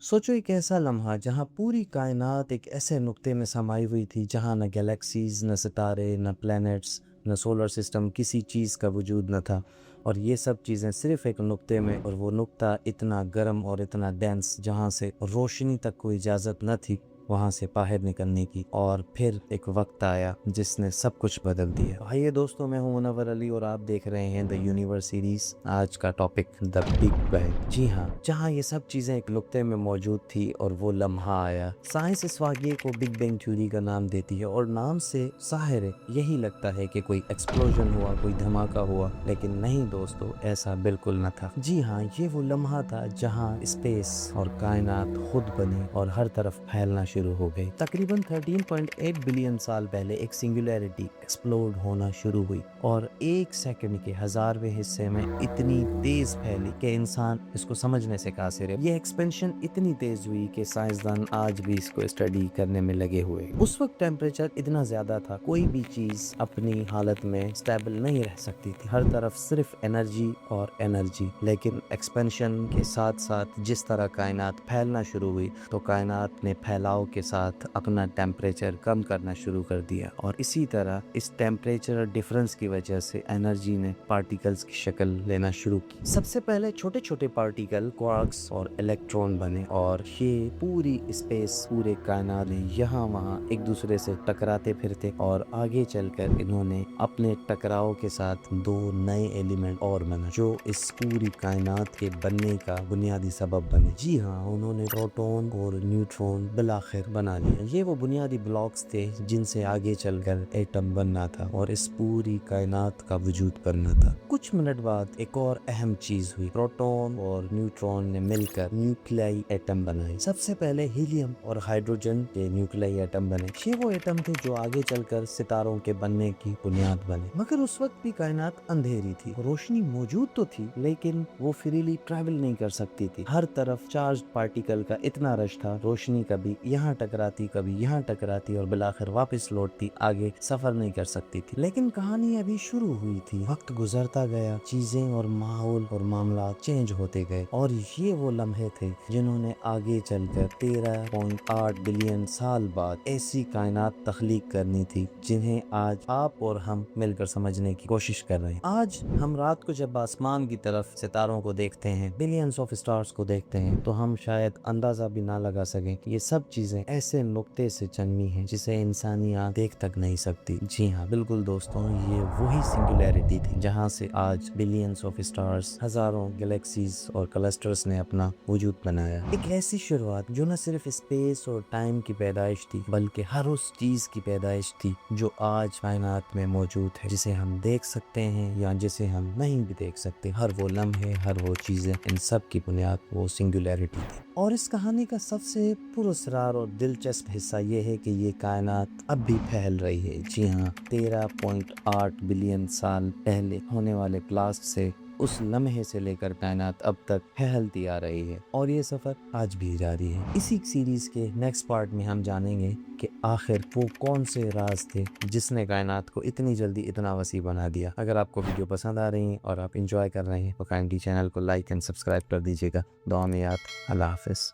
सोचो एक ऐसा लम्हा जहाँ पूरी कायनात एक ऐसे नुक्ते में समाई हुई थी जहाँ न गैलेक्सीज, न सितारे, न प्लैनेट्स, न सोलर सिस्टम, किसी चीज़ का वजूद न था। और ये सब चीज़ें सिर्फ एक नुक्ते में, और वो नुक्ता इतना गर्म और इतना डेंस जहाँ से रोशनी तक को इजाज़त न थी वहाँ से बाहर निकलने की। और फिर एक वक्त आया जिसने सब कुछ बदल दिया। भाई दोस्तों, मैं हूं मुनव्वर अली और आप देख रहे हैं द यूनिवर्स सीरीज। आज का टॉपिक द बिग बैंग। जी हाँ, जहाँ ये सब चीज़ें एक नुक्ते में मौजूद थी और वो लम्हा आया। साइंस इस वाक़ये को बिग बैंग थ्योरी का नाम देती है और नाम से ज़ाहिर है यही लगता है कि कोई एक्सप्लोजन हुआ, कोई धमाका हुआ, लेकिन नहीं दोस्तों, ऐसा बिल्कुल न था। जी हाँ, ये वो लम्हा था जहाँ स्पेस और कायनात खुद बने और हर तरफ फैलना शुरू हो गई। तकरीबन 13.8 बिलियन साल पहले एक सिंगुलैरिटी एक्सप्लोड होना शुरू हुई और एक सेकंड के 1000वें हिस्से में इतनी तेज फैली कि इंसान इसको समझने से कासिर है। ये एक्सपेंशन इतनी तेज हुई कि साइंसदान आज भी इसको स्टडी करने में लगे हुए। उस वक्त टेम्परेचर इतना ज्यादा था, कोई भी चीज अपनी हालत में स्टेबल नहीं रह सकती थी। हर तरफ सिर्फ एनर्जी और एनर्जी। लेकिन एक्सपेंशन के साथ साथ जिस तरह कायनात फैलना शुरू हुई तो कायनात ने फैलाव के साथ अपना टेम्परेचर कम करना शुरू कर दिया। और इसी तरह इस टेम्परेचर डिफरेंस की वजह से एनर्जी ने पार्टिकल्स की शक्ल लेना शुरू की। सबसे पहले छोटे छोटे पार्टिकल क्वार्क्स और इलेक्ट्रॉन बने और ये पूरी स्पेस, पूरे कायनात में यहाँ वहाँ एक दूसरे से टकराते फिरते और आगे चलकर इन्होंने अपने टकराव के साथ दो नए एलिमेंट और बना जो इस पूरी कायनात के बनने का बुनियादी सबब बने। जी हाँ, उन्होंने प्रोटॉन और न्यूट्रॉन बिलाखिर बना लिया। ये वो बुनियादी ब्लॉक्स थे जिनसे आगे चलकर एटम बनना था और इस पूरी कायनात का वजूद बनना था। कुछ मिनट बाद एक और अहम चीज हुई। प्रोटॉन और न्यूट्रॉन ने मिलकर न्यूक्लियाई एटम बनाए। सबसे पहले हीलियम और हाइड्रोजन के न्यूक्लियाई एटम बने। ये वो एटम थे जो आगे चलकर सितारों के बनने की बुनियाद बने। मगर उस वक्त भी कायनात अंधेरी थी। रोशनी मौजूद तो थी लेकिन वो फ्रीली ट्रैवल नहीं कर सकती थी। हर तरफ चार्ज पार्टिकल का इतना रश था, रोशनी कभी यहाँ टकराती, कभी यहाँ टकराती और बिलाखिर वापस लौटती, आगे सफर नहीं कर सकती थी। लेकिन कहानी अभी शुरू हुई थी। वक्त गुजरता गया, चीजें और माहौल और मामला चेंज होते गए और ये वो लम्हे थे जिन्होंने आगे चलकर 13.8 बिलियन साल बाद ऐसी कायनात तख्लीक करनी थी जिन्हें आज आप और हम मिलकर समझने की कोशिश कर रहे हैं। आज हम रात को जब आसमान की तरफ सितारों को देखते हैं, बिलियंस ऑफ स्टार्स को देखते हैं, तो हम शायद अंदाजा भी ना लगा सकें कि ये सब चीजें ऐसे नुक्ते से जन्मी हैं जिसे इंसानी आंख देख तक नहीं सकती। जी हाँ, बिल्कुल दोस्तों, ये वही सिंगुलैरिटी थी जहाँ से आज बिलियंस ऑफ स्टार्स, हजारों गैलेक्सीज और क्लस्टर्स ने अपना वजूद बनाया। एक ऐसी शुरुआत जो न सिर्फ स्पेस और टाइम की पैदाइश थी बल्कि हर उस चीज की पैदाइश थी जो आज कायनात में मौजूद है, जिसे हम देख सकते हैं या जिसे हम नहीं भी देख सकते। हर वो लम्हे, हर वो चीजें, इन सब की बुनियाद वो सिंगुलैरिटी थी। और इस कहानी का सबसे पुरस्कार और दिलचस्प हिस्सा ये है कि ये कायनात अब भी फैल रही है। जी हाँ, 13.8 बिलियन साल पहले होने वाले ब्लास्ट से उस लम्हे से लेकर कायनात अब तक फैलती आ रही है और ये सफर आज भी जारी है। इसी सीरीज के नेक्स्ट पार्ट में हम जानेंगे कि आखिर वो कौन से राज थे जिसने कायनात को इतनी जल्दी इतना वसी बना दिया। अगर आपको वीडियो पसंद आ रही है और आप इंजॉय कर रहे हैं तो काइंडली चैनल को लाइक एंड सब्सक्राइब कर दीजिएगा। दुआ में याद। अल्लाह हाफिज।